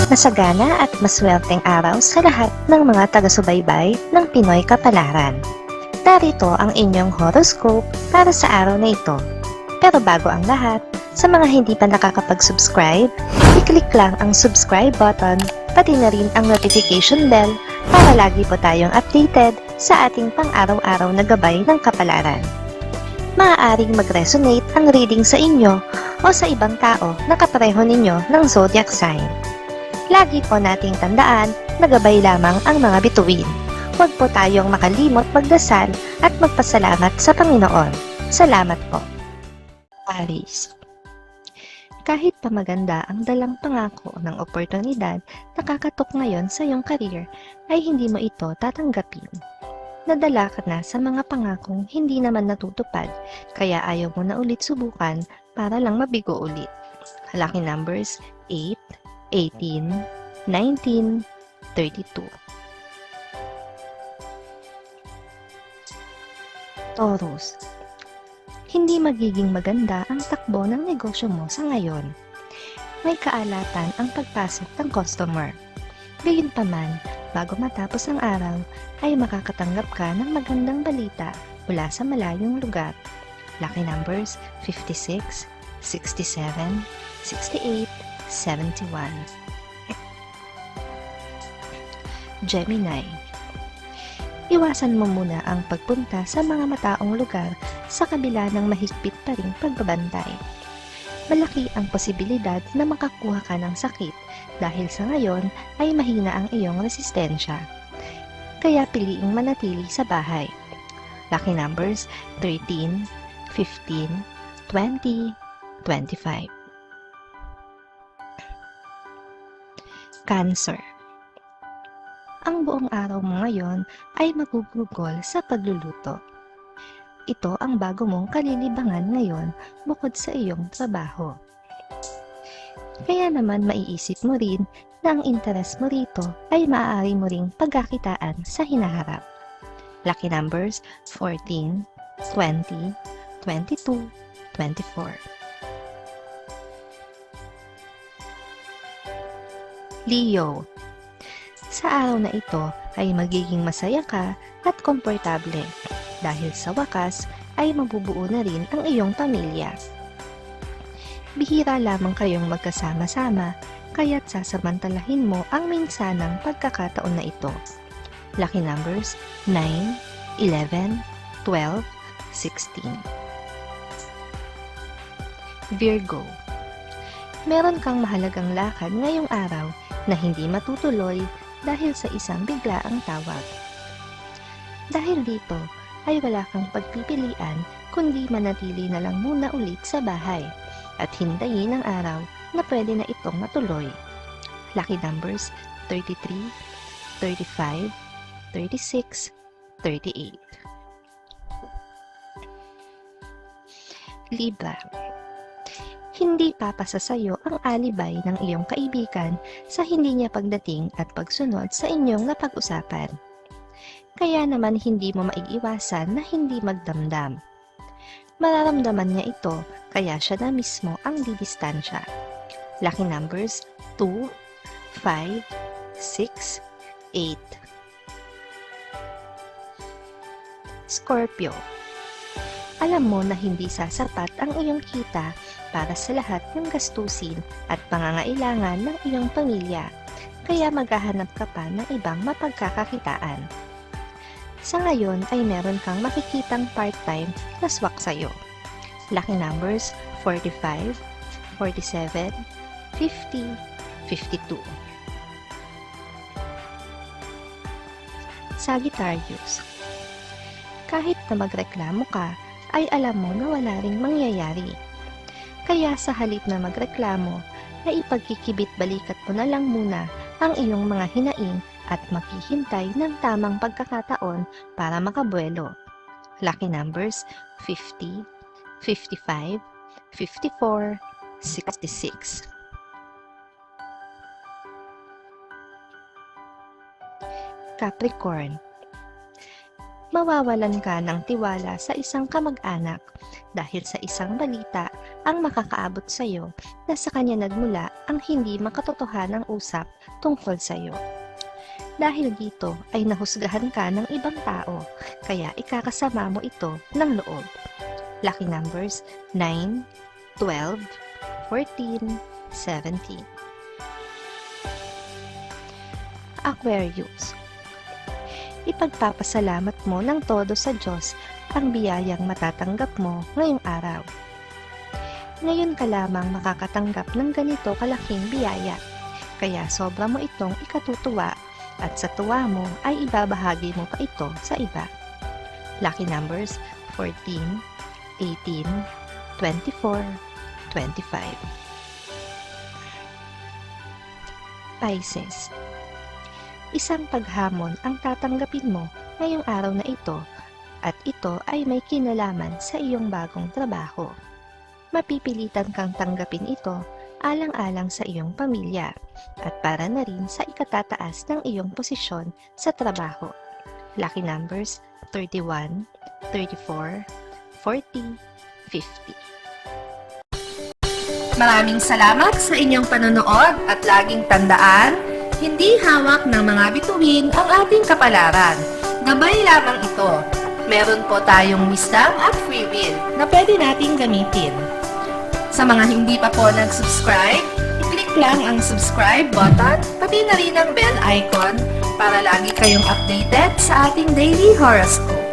Masagana at maswerteng araw sa lahat ng mga taga-subaybay ng Pinoy Kapalaran. Narito ang inyong horoscope para sa araw na ito. Pero bago ang lahat, sa mga hindi pa nakakapag-subscribe, i-click lang ang subscribe button, pati na rin ang notification bell para lagi po tayong updated sa ating pang-araw-araw na gabay ng kapalaran. Maaaring mag-resonate ang reading sa inyo o sa ibang tao na kapareho ninyo ng zodiac sign. Lagi po nating tandaan na gabay lamang ang mga bituin. Huwag po tayong makalimot magdasal at magpasalamat sa Panginoon. Salamat po. Aries. Kahit pa maganda ang dalang pangako ng oportunidad na kakatok ngayon sa iyong career, ay hindi mo ito tatanggapin. Nadala ka na sa mga pangakong hindi naman natutupad, kaya ayaw mo na ulit subukan para lang mabigo ulit. Lucky numbers 8, 18, 19, 32. Taurus. Hindi magiging maganda ang takbo ng negosyo mo sa ngayon. May kaalatan ang pagpasok ng customer. Gayunpaman, bago matapos ang araw, ay makakatanggap ka ng magandang balita mula sa malayong lugar. Lucky numbers 56, 67, 68, 71. Gemini. Iwasan mo muna ang pagpunta sa mga mataong lugar sa kabila ng mahigpit pa ring pagbabantay. Malaki ang posibilidad na makakuha ka ng sakit dahil sa ngayon ay mahina ang iyong resistensya. Kaya piliing manatili sa bahay. Lucky numbers 13, 15, 20, 25. Cancer. Ang buong araw mo ngayon ay magugugol sa pagluluto. Ito ang bago mong kalilibangan ngayon bukod sa iyong trabaho. Kaya naman maiisip mo rin na ang interes mo rito ay maaari mo ring pagkakitaan sa hinaharap. Lucky numbers 14, 20, 22, 24. Leo. Sa araw na ito ay magiging masaya ka at komportable dahil sa wakas ay mabubuo na rin ang iyong pamilya. Bihira lamang kayong magkasama-sama kaya't sasamantalahin mo ang minsanang pagkakataon na ito. Lucky numbers 9, 11, 12, 16. Virgo. Meron kang mahalagang lakad ngayong araw na hindi matutuloy dahil sa isang biglaang tawag. Dahil dito ay wala kang pagpipilian kundi manatili na lang muna ulit sa bahay at hintayin ang araw na pwede na itong matuloy. Lucky numbers 33, 35, 36, 38. Libra. Hindi papasa sa iyo ang alibay ng iyong kaibigan sa hindi niya pagdating at pagsunod sa inyong napag-usapan. Kaya naman hindi mo maiiwasan na hindi magdamdam. Mararamdaman niya ito kaya siya na mismo ang didistansya. Lucky numbers 2, 5, 6, 8. Scorpio. Alam mo na hindi sasapat ang iyong kita para sa lahat ng gastusin at pangangailangan ng iyong pamilya, kaya maghahanap ka pa ng ibang mapagkakakitaan. Sa ngayon ay meron kang makikitang part-time na swak sa'yo. Lucky numbers 45, 47, 50, 52. Sagittarius. Kahit na magreklamo ka, ay alam mo na wala ring mangyayari. Kaya sa halip na magreklamo, ay ipagkikibit-balikat mo na lang muna ang iyong mga hinaing at maghihintay ng tamang pagkakataon para makabuelo. Lucky numbers 50, 55, 54, 66. Capricorn. Mawawalan ka ng tiwala sa isang kamag-anak dahil sa isang balita ang makakaabot sa iyo na sa kanya nagmula ang hindi makatotohanang usap tungkol sa iyo. Dahil dito ay nahusgahan ka ng ibang tao, kaya ikakasama mo ito ng loob. Lucky numbers 9, 12, 14, 17. Aquarius. Ipagpapasalamat mo ng todo sa Diyos ang biyayang matatanggap mo ngayong araw. Ngayon ka lamang makakatanggap ng ganito kalaking biyaya, kaya sobra mo itong ikatutuwa at sa tuwa mo ay ibabahagi mo pa ito sa iba. Lucky numbers 14, 18, 24, 25. Pisces. Isang paghamon ang tatanggapin mo ngayong araw na ito at ito ay may kinalaman sa iyong bagong trabaho. Mapipilitan kang tanggapin ito alang-alang sa iyong pamilya at para na rin sa ikatataas ng iyong posisyon sa trabaho. Lucky numbers 31, 34, 40, 50. Maraming salamat sa inyong panonood at laging tandaan, hindi hawak ng mga bituin ang ating kapalaran. Gabay lamang ito. Meron po tayong wisdom at free will na pwede nating gamitin. Sa mga hindi pa po nag-subscribe, i-click lang ang subscribe button, pati na rin ang bell icon para lagi kayong updated sa ating daily horoscope.